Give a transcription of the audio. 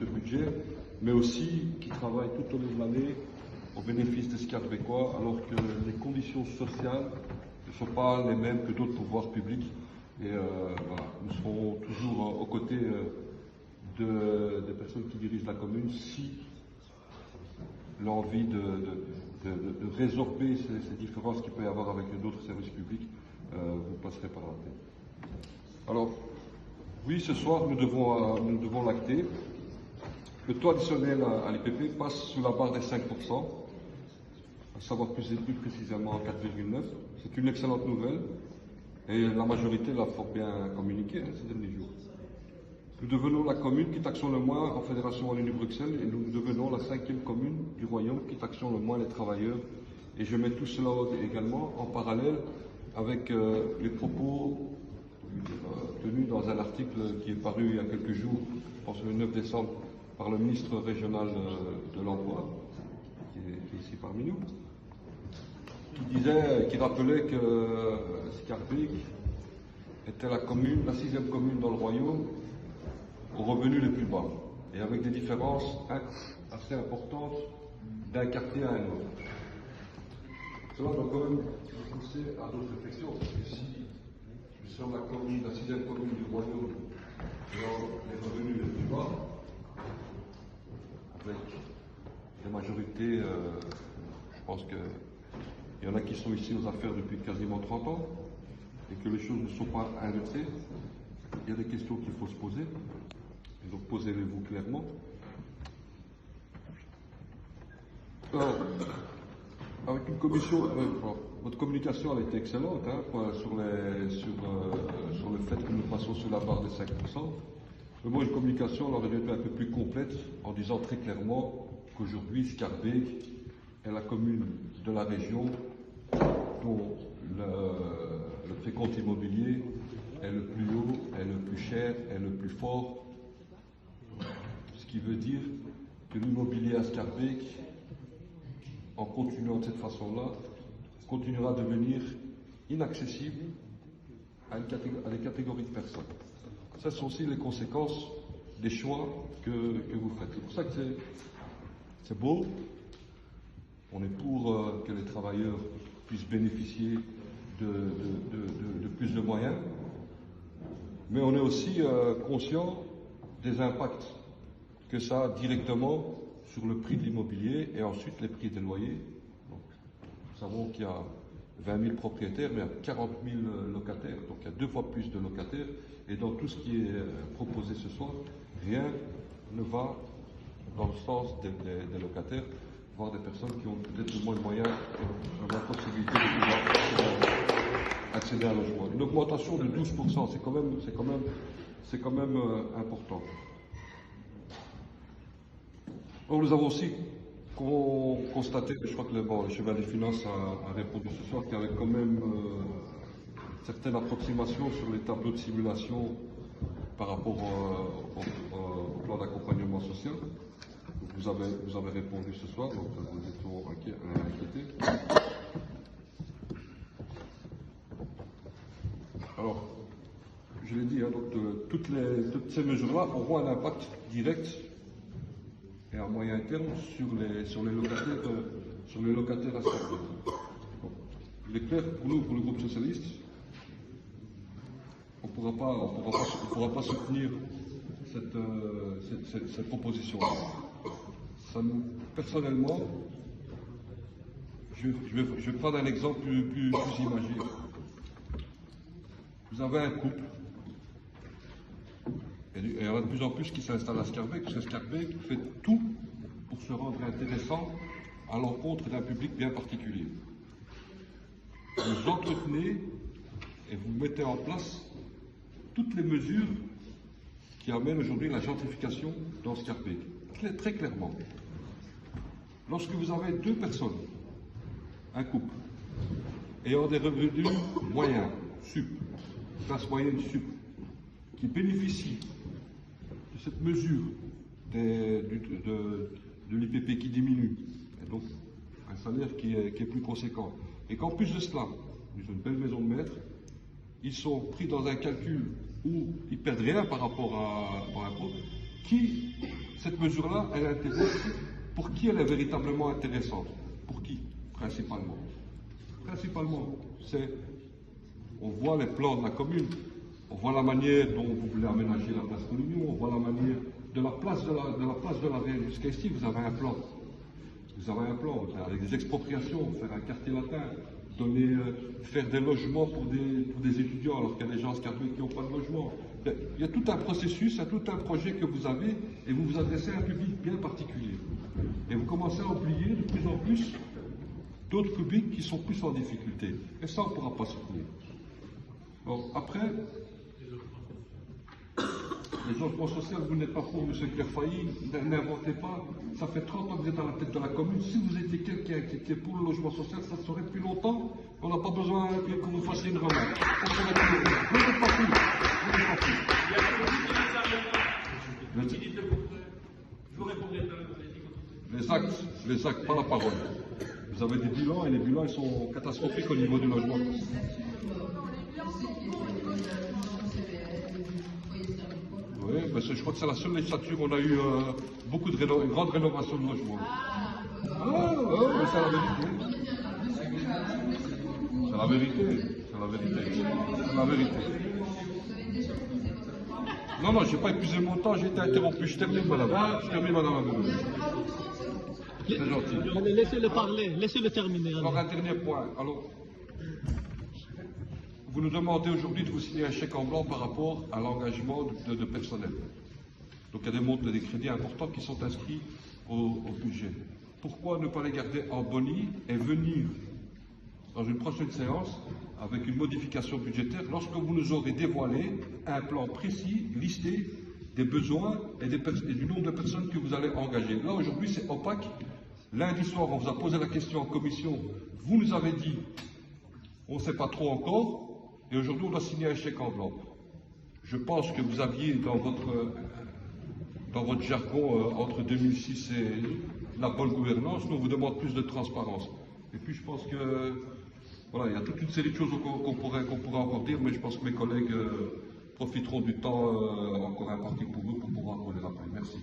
ce budget, mais aussi qui travaillent tout au long de l'année au bénéfice des Scarbecois, alors que les conditions sociales ne sont pas les mêmes que d'autres pouvoirs publics. Et voilà, nous serons toujours aux côtés des personnes qui dirigent la commune si l'envie de résorber ces différences qu'il peut y avoir avec d'autres services publics vous passerait par la tête. Alors, oui, ce soir, nous devons l'acter. Le taux additionnel à l'IPP passe sous la barre des 5%, à savoir plus précisément 4,9%. C'est une excellente nouvelle et la majorité l'a fort bien communiqué ces derniers jours. Nous devenons la commune qui taxons le moins en Fédération Wallonie-Bruxelles et nous devenons la 5e commune du Royaume qui taxons le moins les travailleurs. Et je mets tout cela également en parallèle avec les propos tenus dans un article qui est paru il y a quelques jours, je pense le 9 décembre, par le ministre régional de l'Emploi, qui est ici parmi nous, qui rappelait que Scarbeck était la 6e commune dans le Royaume aux revenus les plus bas, et avec des différences assez importantes d'un quartier à un autre. Cela doit quand même nous pousser à d'autres réflexions, parce que si nous sommes la 6e commune du Royaume dans les revenus les plus bas, avec des majorités, je pense qu'il y en a qui sont ici aux affaires depuis quasiment 30 ans, et que les choses ne sont pas inversées, il y a des questions qu'il faut se poser. Et donc posez-les-vous clairement. Alors, avec une commission, votre communication a été excellente sur le fait que nous passons sous la barre des 5%. Mais moi, une communication aurait dû être un peu plus complète en disant très clairement qu'aujourd'hui, Scarbeck est la commune de la région dont le précompte immobilier est le plus haut, est le plus cher, est le plus fort. Ce qui veut dire que l'immobilier à Scarbeck, en continuant de cette façon-là, continuera à devenir inaccessible à des catégories de personnes. Ce sont aussi les conséquences des choix que vous faites. C'est pour ça que c'est beau. On est pour que les travailleurs puissent bénéficier de plus de moyens, mais on est aussi conscient des impacts que ça a directement sur le prix de l'immobilier et ensuite les prix des loyers. Donc, nous savons qu'il y a 20 000 propriétaires, mais il y a 40 000 locataires, donc il y a 2 fois plus de locataires. Et dans tout ce qui est proposé ce soir, rien ne va dans le sens des locataires, voire des personnes qui ont peut-être moins de moyens et la possibilité de pouvoir accéder à un logement. Une augmentation de 12%, c'est quand même important. Donc, nous avons aussi constaté, je crois que le cheval des finances a répondu ce soir, qu'il y avait quand même certaines approximations sur les tableaux de simulation par rapport au plan d'accompagnement social. Vous avez répondu ce soir, donc nous étions inquiétés. Alors, je l'ai dit, donc, toutes ces mesures-là auront un impact direct et à moyen terme sur les locataires à Scarbeck. Il est clair pour nous, pour le groupe socialiste, on ne pourra pas soutenir cette proposition. Personnellement, je vais prendre un exemple plus imagé. Vous avez un couple, et il y en a de plus en plus qui s'installent à Scarbeck, parce que Scarbeck fait tout pour se rendre intéressant à l'encontre d'un public bien particulier. Vous entretenez et vous mettez en place toutes les mesures qui amènent aujourd'hui la gentrification dans Scarbeck. Très clairement. Lorsque vous avez 2 personnes, un couple, ayant des revenus moyens, classe moyenne sup, qui bénéficient de cette mesure de l'IPP qui diminue, et donc un salaire qui est plus conséquent, et qu'en plus de cela, ils ont une belle maison de maître, ils sont pris dans un calcul où ils perdent rien par rapport à l'impôt, qui cette mesure-là, elle intéresse, pour qui elle est véritablement intéressante? Pour qui, principalement? Principalement, c'est, on voit les plans de la commune, on voit la manière dont vous voulez aménager la place de l'Union, on voit la manière de la place de la Reine jusqu'à ici, vous avez un plan. Vous avez un plan, avec des expropriations, faire un quartier latin, faire des logements pour des étudiants, alors qu'il y a des gens catholiques qui n'ont pas de logement. Il y a tout un processus, il y a tout un projet que vous avez, et vous vous adressez à un public bien particulier. Et vous commencez à oublier de plus en plus d'autres publics qui sont plus en difficulté. Et ça, on ne pourra pas soutenir. Alors, après, les logements sociaux, vous n'êtes pas pour, M. Kerfaï, n'inventez pas. Ça fait 30 ans que vous êtes à la tête de la commune. Si vous étiez quelqu'un qui est pour le logement social, ça se saurait depuis longtemps. On n'a pas besoin que vous fassiez une remarque. Vous n'êtes pas pour. Vous n'êtes pas pour. Les actes, pas la parole. Vous avez des bilans et les bilans ils sont catastrophiques au niveau du logement. Oui, mais je crois que c'est la seule législature où on a eu beaucoup de une grande rénovation de logements. Mais c'est la vérité. C'est la vérité. C'est la vérité. C'est la vérité. Non, je n'ai pas épuisé mon temps, j'ai été interrompu. Je termine, madame. Je termine, madame. C'est gentil. Laissez-le parler, laissez-le terminer. Alors, un dernier point. Alors, vous nous demandez aujourd'hui de vous signer un chèque en blanc par rapport à l'engagement de personnel. Donc il y a des montres, des crédits importants qui sont inscrits au budget. Pourquoi ne pas les garder en boni et venir dans une prochaine séance avec une modification budgétaire lorsque vous nous aurez dévoilé un plan précis, listé des besoins et du nombre de personnes que vous allez engager. Là aujourd'hui c'est opaque. Lundi soir on vous a posé la question en commission, vous nous avez dit on ne sait pas trop encore. Et aujourd'hui, on doit signer un chèque en blanc. Je pense que vous aviez dans votre jargon entre 2006 et la bonne gouvernance, nous on vous demande plus de transparence. Et puis je pense que voilà, il y a toute une série de choses qu'on pourrait encore dire, mais je pense que mes collègues profiteront du temps encore imparti pour eux pour pouvoir vous les rappeler. Merci.